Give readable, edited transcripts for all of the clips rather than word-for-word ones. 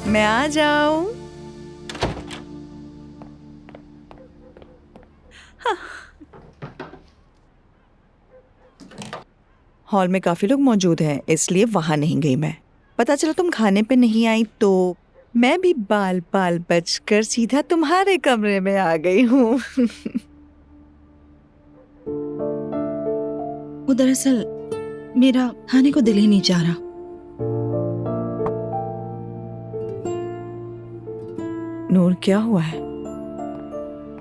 मैं आ जाऊं? हॉल में काफी लोग मौजूद हैं, इसलिए वहां नहीं गई मैं। पता चला तुम खाने पे नहीं आई तो मैं भी बाल बाल बचकर सीधा तुम्हारे कमरे में आ गई हूँ। वो दरअसल मेरा खाने को दिल ही नहीं चाह रहा। नूर, क्या हुआ है?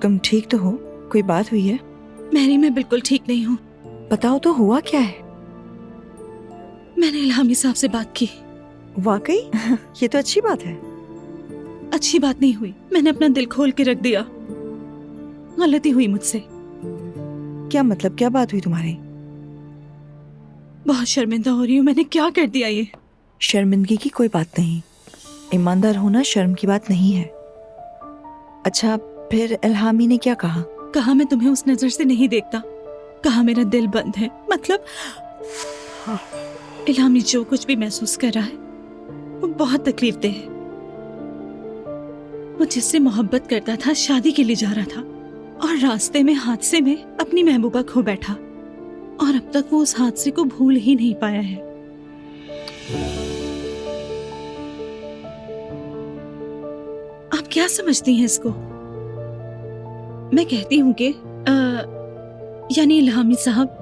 तुम ठीक तो हो? कोई बात हुई है? मैरी, मैं बिल्कुल ठीक नहीं हूँ। बताओ तो, हुआ क्या है? मैंने इल्हामी साहब से बात की। वाकई? ये तो अच्छी बात है। अच्छी बात नहीं हुई, मैंने अपना दिल खोल के रख दिया। गलती हुई मुझसे। क्या मतलब, क्या बात हुई तुम्हारी? बहुत शर्मिंदा हो रही हूँ, मैंने क्या कर दिया ये? शर्मिंदगी की कोई बात नहीं, ईमानदार होना शर्म की बात नहीं है। अच्छा, फिर इल्हामी ने क्या कहा? कहा मैं तुम्हें उस नजर से नहीं देखता, कहा मेरा दिल बंद है। मतलब इल्हामी जो कुछ भी महसूस कर रहा है वो बहुत तकलीफदेह है। वो जिससे मोहब्बत करता था शादी के लिए जा रहा था और रास्ते में हादसे में अपनी महबूबा खो बैठा, और अब तक वो उस हादसे को भूल ही नहीं पाया है। आप क्या समझती हैं इसको? मैं कहती हूँ कि यानी इल्हामी साहब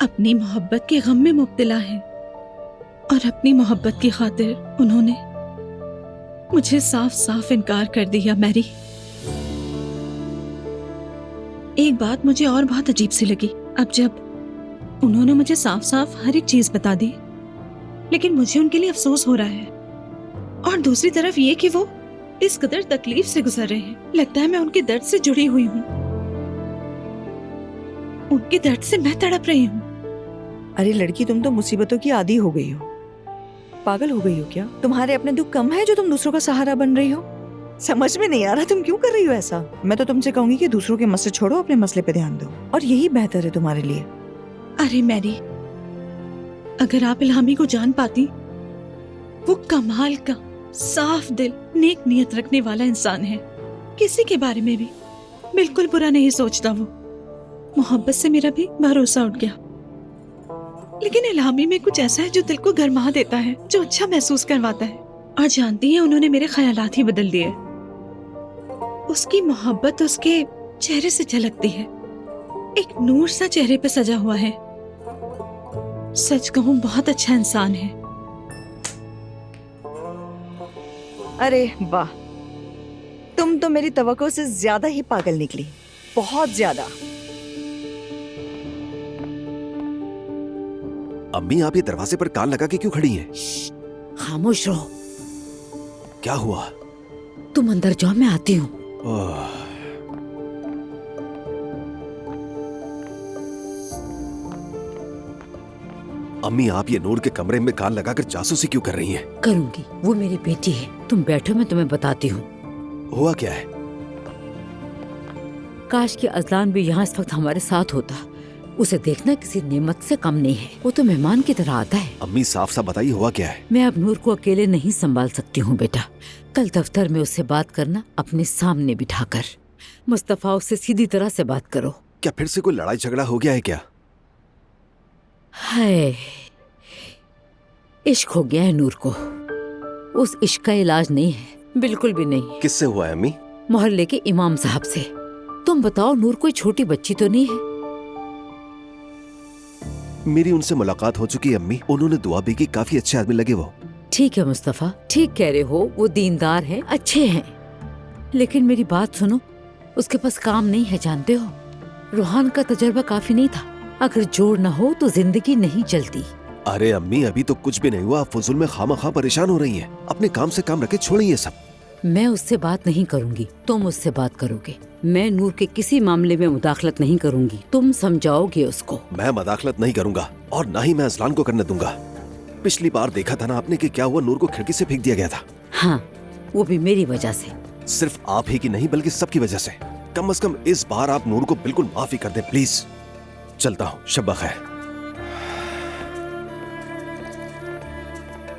अपनी मोहब्बत के गम में मुब्तला है और अपनी मोहब्बत की खातिर उन्होंने मुझे साफ साफ इनकार कर दिया। मैरी, एक बात मुझे और बहुत अजीब सी लगी। अब जब उन्होंने मुझे साफ साफ हर एक चीज बता दी, लेकिन मुझे उनके लिए अफसोस हो रहा है। और दूसरी तरफ ये कि वो इस कदर तकलीफ से गुजर रहे हैं, लगता है मैं उनके दर्द से जुड़ी हुई हूँ, उनके दर्द से मैं तड़प रही हूँ। अरे लड़की, तुम तो मुसीबतों की आदी हो गई हो। पागल हो गई हो क्या? तुम्हारे अपने दुख कम है जो तुम दूसरों का सहारा बन रही हो? समझ में नहीं आ रहा तुम क्यों कर रही हो ऐसा। मैं तो तुमसे कहूंगी कि दूसरों के मसले छोड़ो, अपने मसले पे ध्यान दो, और यही बेहतर है तुम्हारे लिए। अरे मैरी, अगर आप इल्हामी को जान पाती, वो कमाल का साफ दिल, नेक नियत रखने वाला इंसान है। किसी के बारे में भी बिल्कुल बुरा नहीं सोचता वो। मोहब्बत से मेरा भी भरोसा उठ गया। लेकिन इल्हामी में कुछ ऐसा है जो दिल को गरमा देता है, जो अच्छा महसूस करवाता है। और जानती हैं, उन्होंने मेरे ख्यालात ही बदल दिए। उसकी मोहब्बत उसके चेहरे से झलकती है, एक नूर सा चेहरे पे सजा हुआ है। सच कहूं, बहुत अच्छा इंसान है। अरे वाह, तुम तो मेरी तवक्को से ज्यादा ही पागल निकली, बहुत ज्यादा। अम्मी, आप ये दरवाजे पर कान लगा के क्यों खड़ी हैं? खामोश रहो। क्या हुआ? तुम अंदर जाओ, मैं आती हूँ। अम्मी, आप ये नूर के कमरे में कान लगाकर जासूसी क्यों कर रही हैं? करूंगी, वो मेरी बेटी है। तुम बैठो, मैं तुम्हें बताती हूँ। हुआ क्या है? काश कि अजलान भी यहाँ इस वक्त हमारे साथ होता। उसे देखना किसी नेमत से कम नहीं है, वो तो मेहमान की तरह आता है। अम्मी, साफ साफ बताइए, हुआ क्या है? मैं अब नूर को अकेले नहीं संभाल सकती हूँ बेटा। कल दफ्तर में उससे बात करना, अपने सामने बिठाकर। मुस्तफा, उससे सीधी तरह से बात करो। क्या फिर से कोई लड़ाई झगड़ा हो गया है क्या? है, इश्क हो गया है नूर को। उस इश्क का इलाज नहीं है, बिल्कुल भी नहीं। किससे हुआ है अम्मी? मोहल्ले के इमाम साहब से। तुम बताओ, नूर कोई छोटी बच्ची तो नहीं है? मेरी उनसे मुलाकात हो चुकी है अम्मी, उन्होंने दुआ भी की, काफी अच्छे आदमी लगे वो। ठीक है मुस्तफा, ठीक कह रहे हो, वो दीनदार हैं, अच्छे हैं। लेकिन मेरी बात सुनो, उसके पास काम नहीं है, जानते हो। रूहान का तजर्बा काफी नहीं था। अगर जोड़ न हो तो जिंदगी नहीं चलती। अरे अम्मी, अभी तो कुछ भी नहीं हुआ, आप फुजुल में खामखा परेशान हो रही हैं। अपने काम से काम रखे, छोड़िए ये सब। मैं उससे बात नहीं करूंगी, तुम उससे बात करोगे। मैं नूर के किसी मामले में मुदाखलत नहीं करूंगी, तुम समझाओगे उसको। मैं मुदाखलत नहीं करूंगा और ना ही मैं अजलान को करने दूंगा। पिछली बार देखा था ना आपने कि क्या हुआ, नूर को खिड़की से फेंक दिया गया था। हाँ, वो भी मेरी वजह से। सिर्फ आप ही की नहीं बल्कि सबकी वजह से। कम से कम इस बार आप नूर को बिल्कुल माफी कर दें प्लीज। चलता हूँ, शब्बा खैर।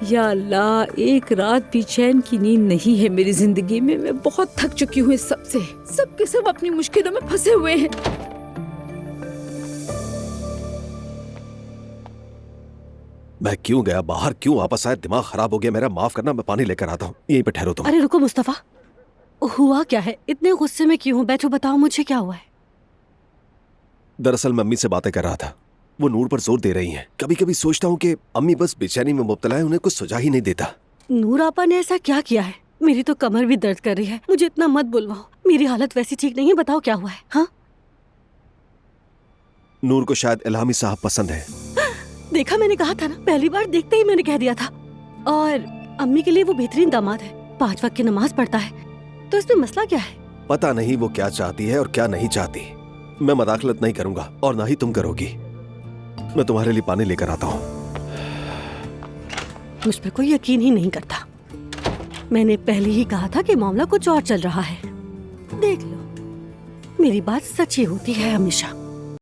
या अल्लाह, एक रात भी चैन की नींद नहीं है मेरी जिंदगी में। मैं बहुत थक चुकी हूँ इस सबसे। सब के सब अपनी मुश्किलों में फंसे हुए हैं। मैं क्यों गया बाहर, क्यों वापस आया, दिमाग खराब हो गया मेरा। माफ करना, मैं पानी लेकर आता हूँ, यहीं पे ठहरो तुम। अरे रुको मुस्तफा, हुआ क्या है? इतने गुस्से में क्यों हो? बैठो, बताओ मुझे क्या हुआ है। दरअसल मैं अम्मी से बातें कर रहा था, वो नूर पर जोर दे रही हैं। कभी कभी सोचता हूँ कि अम्मी बस बेचैनी में मुब्तला है, उन्हें कुछ सुझा ही नहीं देता। नूर आपा ने ऐसा क्या किया है? मेरी तो कमर भी दर्द कर रही है। मुझे इतना मत बुलवाओ, मेरी हालत वैसी ठीक नहीं है। बताओ क्या हुआ है। हाँ, नूर को शायद इल्हामी साहब पसंद है। देखा, मैंने कहा था ना, पहली बार देखते ही मैंने कह दिया था। और अम्मी के लिए वो बेहतरीन दामाद है, 5 वक्त की नमाज पढ़ता है। तो इसमें मसला क्या है? पता नहीं वो क्या चाहती है और क्या नहीं चाहती। मैं मदाखलत नहीं करूंगा और ना ही तुम करोगी। मैं तुम्हारे लिए पानी लेकर आता हूँ। मुझ पर कोई यकीन ही नहीं करता। मैंने पहले ही कहा था कि मामला कुछ और चल रहा है। देख लो, मेरी बात सच्ची होती है हमेशा।